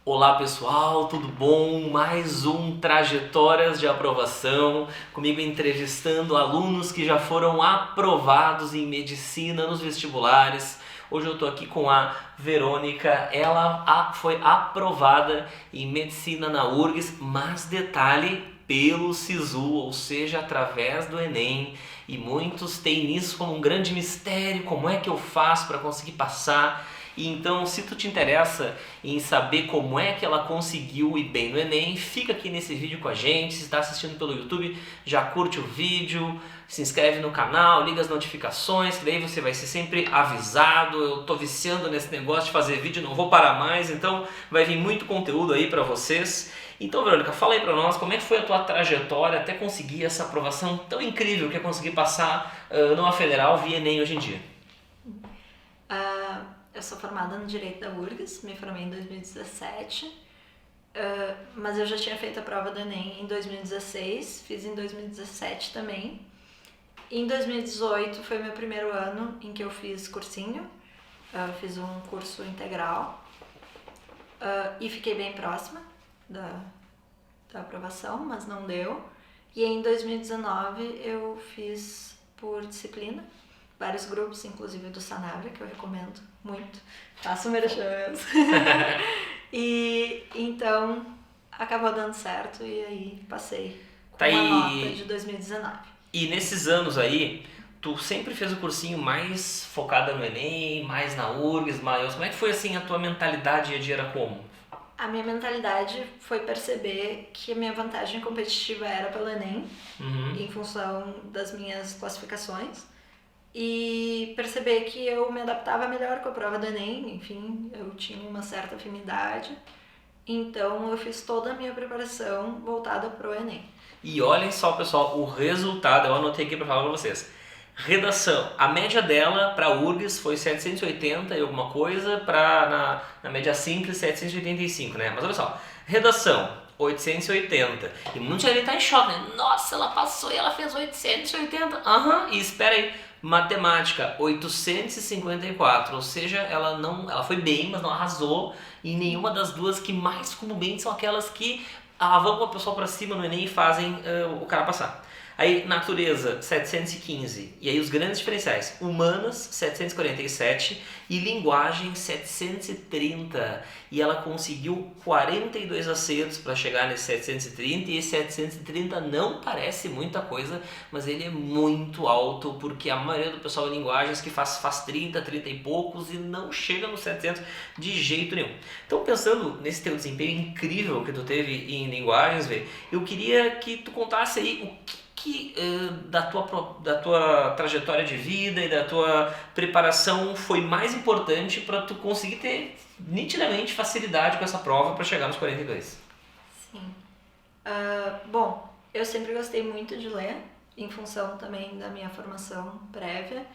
Olá pessoal, tudo bom? Mais um Trajetórias de Aprovação, comigo entrevistando alunos que já foram aprovados em medicina nos vestibulares. Hoje eu estou aqui com a Verônica, ela foi aprovada em medicina na URGS, mas detalhe, pelo SISU, ou seja, através do Enem. E muitos têm isso como um grande mistério, como é que eu faço para conseguir passar? E então, se tu te interessa em saber como é que ela conseguiu ir bem no Enem, fica aqui nesse vídeo com a gente. Se está assistindo pelo YouTube, já curte o vídeo, se inscreve no canal, liga as notificações, que daí você vai ser sempre avisado. Eu tô viciando nesse negócio de fazer vídeo, não vou parar mais, então vai vir muito conteúdo aí para vocês. Então, Verônica, fala aí para nós como é que foi a tua trajetória até conseguir essa aprovação tão incrível que é conseguir passar numa federal via Enem hoje em dia. Eu sou formada no Direito da URGS, me formei em 2017, mas eu já tinha feito a prova do Enem em 2016, fiz em 2017 também. Em 2018 foi meu primeiro ano em que eu fiz cursinho, fiz um curso integral e fiquei bem próxima da aprovação, mas não deu. E em 2019 eu fiz por disciplina, vários grupos, inclusive do Sanabria, que eu recomendo muito. Faço merchan mesmo. E então acabou dando certo e aí passei com uma nota de 2019. E nesses anos aí, tu sempre fez o cursinho mais focada no Enem, mais na URGS, mais... Como é que foi assim a tua mentalidade dia a dia, era como? A minha mentalidade foi perceber que a minha vantagem competitiva era pelo Enem, em função das minhas classificações. E perceber que eu me adaptava melhor com a prova do Enem, enfim, eu tinha uma certa afinidade, então eu fiz toda a minha preparação voltada pro Enem. E olhem só, pessoal, o resultado, eu anotei aqui para falar para vocês. Redação, a média dela para URGS foi 780 e alguma coisa, na média simples 785, né? Mas olha só, redação 880. E muita gente tá em choque, né? Nossa, ela passou e ela fez 880. E espera aí, matemática 854, ou seja, ela foi bem, mas não arrasou. E nenhuma das duas que mais ficam bem são aquelas que alavancam o pessoal para cima no Enem e fazem o cara passar. Aí, natureza, 715. E aí os grandes diferenciais. Humanas, 747. E linguagem, 730. E ela conseguiu 42 acertos para chegar nesse 730. E esse 730 não parece muita coisa, mas ele é muito alto, porque a maioria do pessoal em linguagens que faz 30, 30 e poucos e não chega no 700 de jeito nenhum. Então, pensando nesse teu desempenho incrível que tu teve em linguagens, eu queria que tu contasse aí o que da tua trajetória de vida e da tua preparação foi mais importante para tu conseguir ter nitidamente facilidade com essa prova para chegar nos 42? Sim. Bom, eu sempre gostei muito de ler, em função também da minha formação prévia.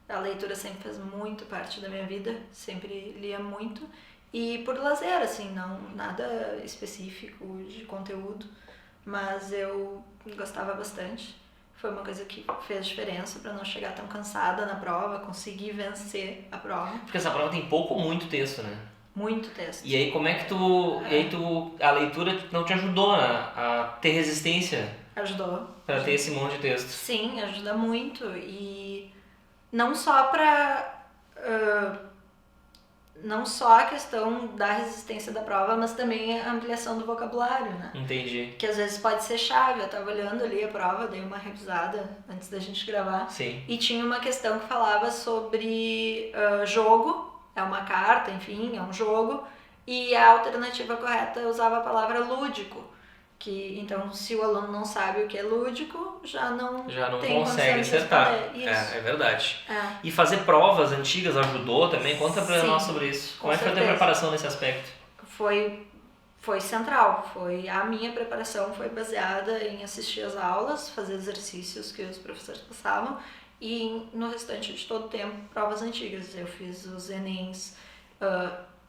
A leitura sempre fez muito parte da minha vida, sempre lia muito. E por lazer, assim, não nada específico de conteúdo, mas eu gostava bastante. Foi uma coisa que fez diferença para não chegar tão cansada na prova, conseguir vencer a prova. Porque essa prova tem pouco ou muito texto, né? Muito texto. E aí como é que a leitura não te ajudou a ter resistência? Ajudou. Para ter esse monte de texto? Sim, ajuda muito. E não só para... não só a questão da resistência da prova, mas também a ampliação do vocabulário, né? Entendi. Que às vezes pode ser chave. Eu tava olhando ali a prova, dei uma revisada antes da gente gravar. Sim. E tinha uma questão que falava sobre jogo, é uma carta, enfim, é um jogo. E a alternativa correta usava a palavra lúdico. Que, então, se o aluno não sabe o que é lúdico, já não tem consegue acertar. É verdade. E fazer provas antigas ajudou também? Conta pra nós sobre isso. Como é que foi a tua preparação nesse aspecto? Foi central. A minha preparação foi baseada em assistir as aulas, fazer exercícios que os professores passavam e, no restante de todo o tempo, provas antigas. Eu fiz os Enems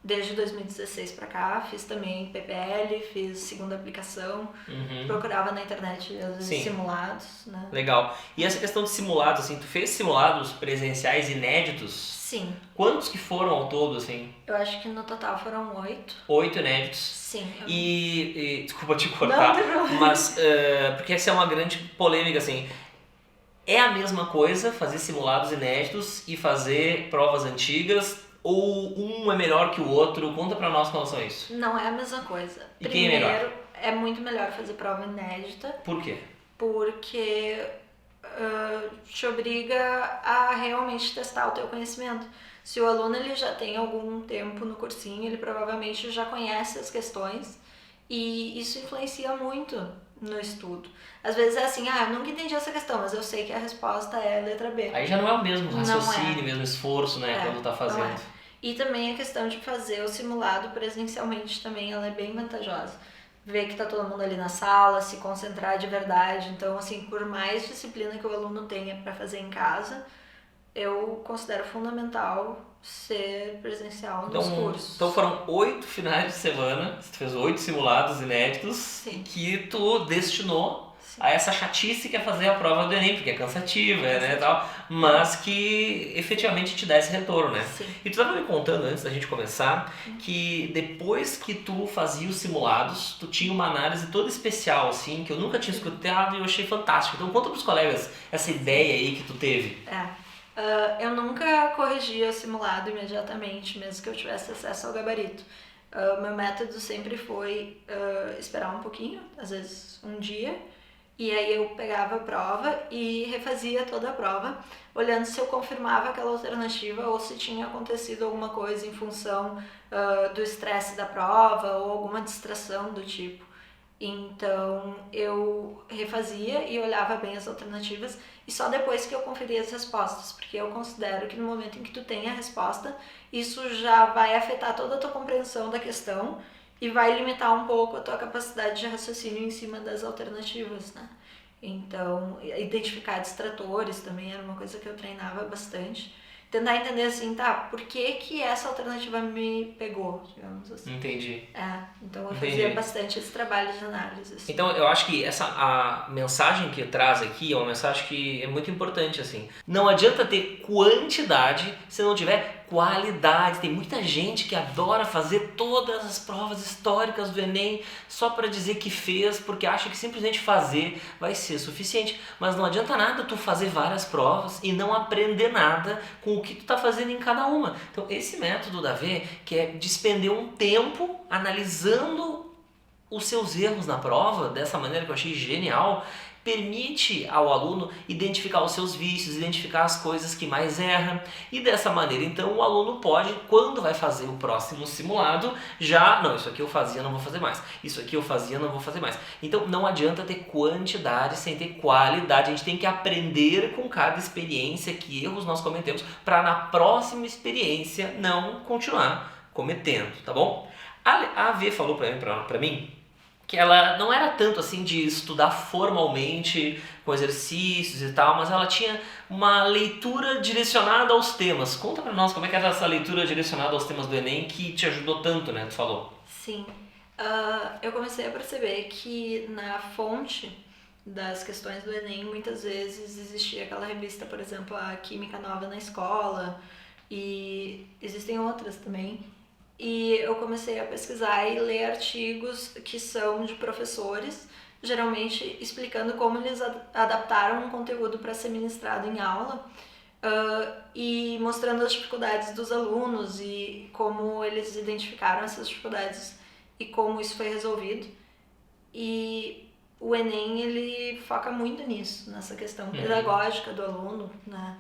desde 2016 para cá, fiz também PPL, fiz segunda aplicação, procurava na internet às vezes simulados, né? Legal. E essa questão de simulados, assim, tu fez simulados presenciais inéditos? Sim. Quantos que foram ao todo, assim? Eu acho que no total foram 8. 8 inéditos. Sim. E desculpa te Não, cortar, tem problema. mas porque essa é uma grande polêmica, assim. É a mesma coisa fazer simulados inéditos e fazer provas antigas, ou um é melhor que o outro? Conta pra nós com relação a isso. Não é a mesma coisa. E quem é melhor? Primeiro, é muito melhor fazer prova inédita, Por quê? porque te obriga a realmente testar o teu conhecimento. Se o aluno ele já tem algum tempo no cursinho, ele provavelmente já conhece as questões e isso influencia muito no estudo. Às vezes é assim, eu nunca entendi essa questão, mas eu sei que a resposta é a letra B. Aí já não é o mesmo Não raciocínio, é. o mesmo esforço, né, quando tá Não fazendo. é. E também a questão de fazer o simulado presencialmente também, ela é bem vantajosa. Ver que tá todo mundo ali na sala, se concentrar de verdade. Então, assim, por mais disciplina que o aluno tenha para fazer em casa, eu considero fundamental ser presencial nos cursos. Então foram 8 finais de semana, você fez 8 simulados inéditos. Sim. Que tu destinou Sim. a essa chatice que é fazer a prova do Enem, porque é cansativa, né, tal, mas que efetivamente te dá esse retorno, né? Sim. E tu estava me contando antes da gente começar que depois que tu fazia os simulados, tu tinha uma análise toda especial, assim, que eu nunca tinha escutado e eu achei fantástico. Então conta pros colegas essa ideia aí que tu teve. Eu nunca corrigia o simulado imediatamente, mesmo que eu tivesse acesso ao gabarito. O meu método sempre foi esperar um pouquinho, às vezes um dia, e aí eu pegava a prova e refazia toda a prova, olhando se eu confirmava aquela alternativa ou se tinha acontecido alguma coisa em função do estresse da prova ou alguma distração do tipo. Então eu refazia e olhava bem as alternativas e só depois que eu conferia as respostas, porque eu considero que no momento em que tu tem a resposta, isso já vai afetar toda a tua compreensão da questão e vai limitar um pouco a tua capacidade de raciocínio em cima das alternativas, né? Então, identificar distratores também era uma coisa que eu treinava bastante. Tentar entender assim, por que essa alternativa me pegou, digamos assim. Entendi. Então eu fazia bastante esse trabalho de análise. Assim. Então eu acho que a mensagem que traz aqui é uma mensagem que é muito importante, assim. Não adianta ter quantidade se não tiver qualidade. Tem muita gente que adora fazer todas as provas históricas do Enem só para dizer que fez, porque acha que simplesmente fazer vai ser suficiente. Mas não adianta nada tu fazer várias provas e não aprender nada com o que tu tá fazendo em cada uma. Então esse método da V, que é despender um tempo analisando os seus erros na prova, dessa maneira que eu achei genial, permite ao aluno identificar os seus vícios, identificar as coisas que mais erra, e dessa maneira então o aluno pode, quando vai fazer o próximo simulado, isso aqui eu fazia, não vou fazer mais, isso aqui eu fazia, não vou fazer mais. Então não adianta ter quantidade sem ter qualidade, a gente tem que aprender com cada experiência que erros nós cometemos, para na próxima experiência não continuar cometendo, tá bom? A V falou pra mim que ela não era tanto assim de estudar formalmente com exercícios e tal, mas ela tinha uma leitura direcionada aos temas. Conta pra nós como é que era essa leitura direcionada aos temas do Enem que te ajudou tanto, né? Tu falou. Sim. Eu comecei a perceber que na fonte das questões do Enem muitas vezes existia aquela revista, por exemplo, a Química Nova na Escola, e existem outras também. E eu comecei a pesquisar e ler artigos que são de professores, geralmente explicando como eles adaptaram um conteúdo para ser ministrado em aula e mostrando as dificuldades dos alunos e como eles identificaram essas dificuldades e como isso foi resolvido. E o Enem, ele foca muito nisso, nessa questão pedagógica do aluno, né?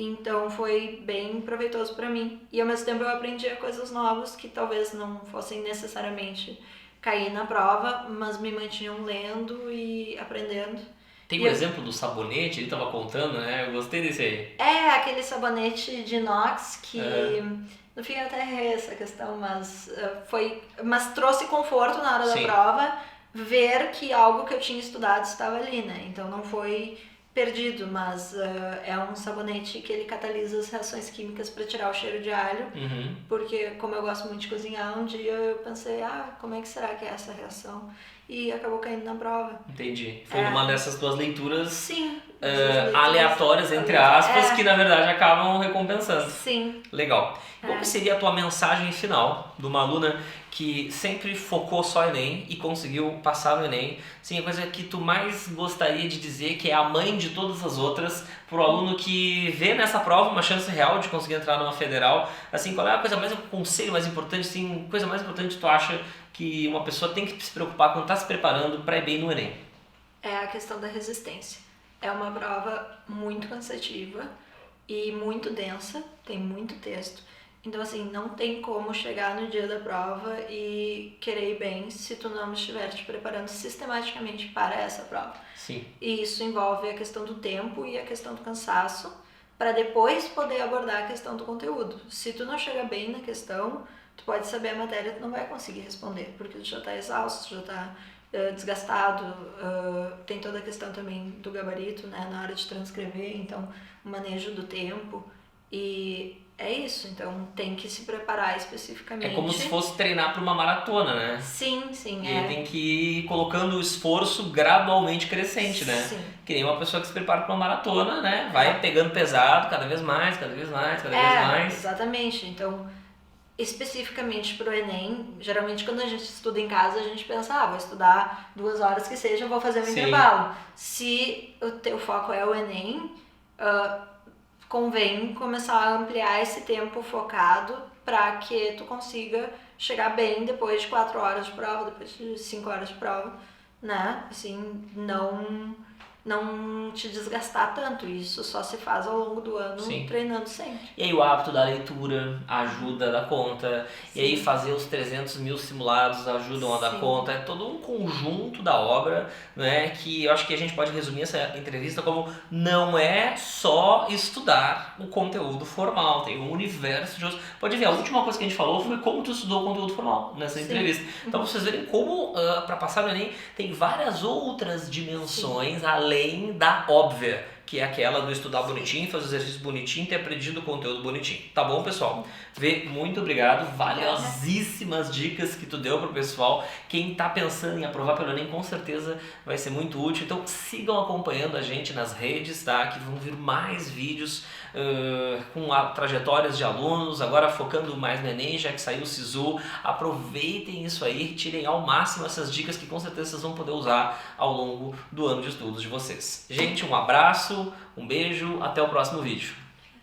Então foi bem proveitoso para mim. E ao mesmo tempo eu aprendia coisas novas que talvez não fossem necessariamente cair na prova, mas me mantinham lendo e aprendendo. Tem um exemplo do sabonete, ele tava contando, né? Eu gostei desse aí. Aquele sabonete de inox que... No fim eu até errei essa questão, mas trouxe conforto na hora da prova, ver que algo que eu tinha estudado estava ali, né? Então não foi perdido, mas é um sabonete que ele catalisa as reações químicas para tirar o cheiro de alho, porque como eu gosto muito de cozinhar, um dia eu pensei, como é que será que é essa reação? E acabou caindo na prova. Entendi. Foi uma dessas tuas leituras, sim, aleatórias, entre aspas, que na verdade acabam recompensando. Sim. Legal. Qual que seria a tua mensagem final de uma aluna que sempre focou só no Enem e conseguiu passar no Enem. Sim, a coisa que tu mais gostaria de dizer que é a mãe de todas as outras, pro aluno que vê nessa prova uma chance real de conseguir entrar numa federal, assim, qual é a coisa mais, o conselho mais importante, assim, coisa mais importante que tu acha que uma pessoa tem que se preocupar quando está se preparando para ir bem no Enem? É a questão da resistência. É uma prova muito cansativa e muito densa, tem muito texto. Então, assim, não tem como chegar no dia da prova e querer ir bem se tu não estiver te preparando sistematicamente para essa prova. Sim. E isso envolve a questão do tempo e a questão do cansaço, para depois poder abordar a questão do conteúdo. Se tu não chega bem na questão, tu pode saber a matéria, tu não vai conseguir responder, porque tu já está exausto, já está desgastado, tem toda a questão também do gabarito, né, na hora de transcrever, então o manejo do tempo, e é isso, então tem que se preparar especificamente. É como se fosse treinar para uma maratona, né? Sim, sim. E tem que ir colocando o esforço gradualmente crescente, né? Sim. Que nem uma pessoa que se prepara para uma maratona, né? Vai pegando pesado cada vez mais, cada vez mais, cada vez mais. Exatamente, então especificamente para o Enem, geralmente quando a gente estuda em casa, a gente pensa, vou estudar 2 horas que seja, vou fazer um intervalo. Se o teu foco é o Enem, convém começar a ampliar esse tempo focado para que tu consiga chegar bem depois de 4 horas de prova, depois de 5 horas de prova, né? Assim, não te desgastar tanto. Isso só se faz ao longo do ano, treinando sempre. E aí o hábito da leitura ajuda a dar conta. Sim. E aí fazer os 300 mil simulados ajudam a dar conta. É todo um conjunto da obra, né, que eu acho que a gente pode resumir essa entrevista como não é só estudar o conteúdo formal. Tem um universo de outros. Pode ver, a última coisa que a gente falou foi como tu estudou o conteúdo formal nessa entrevista. Então vocês verem como para passar no Enem tem várias outras dimensões além da óbvia, que é aquela do estudar bonitinho, fazer exercício bonitinho, ter aprendido o conteúdo bonitinho. Tá bom, pessoal? Vê, muito obrigado. Valiosíssimas dicas que tu deu pro pessoal. Quem tá pensando em aprovar pelo Enem, com certeza vai ser muito útil. Então sigam acompanhando a gente nas redes, tá? Que vão vir mais vídeos com trajetórias de alunos, agora focando mais no Enem, já que saiu o SISU. Aproveitem isso aí, tirem ao máximo essas dicas que com certeza vocês vão poder usar ao longo do ano de estudos de vocês. Gente, um abraço, um beijo, até o próximo vídeo.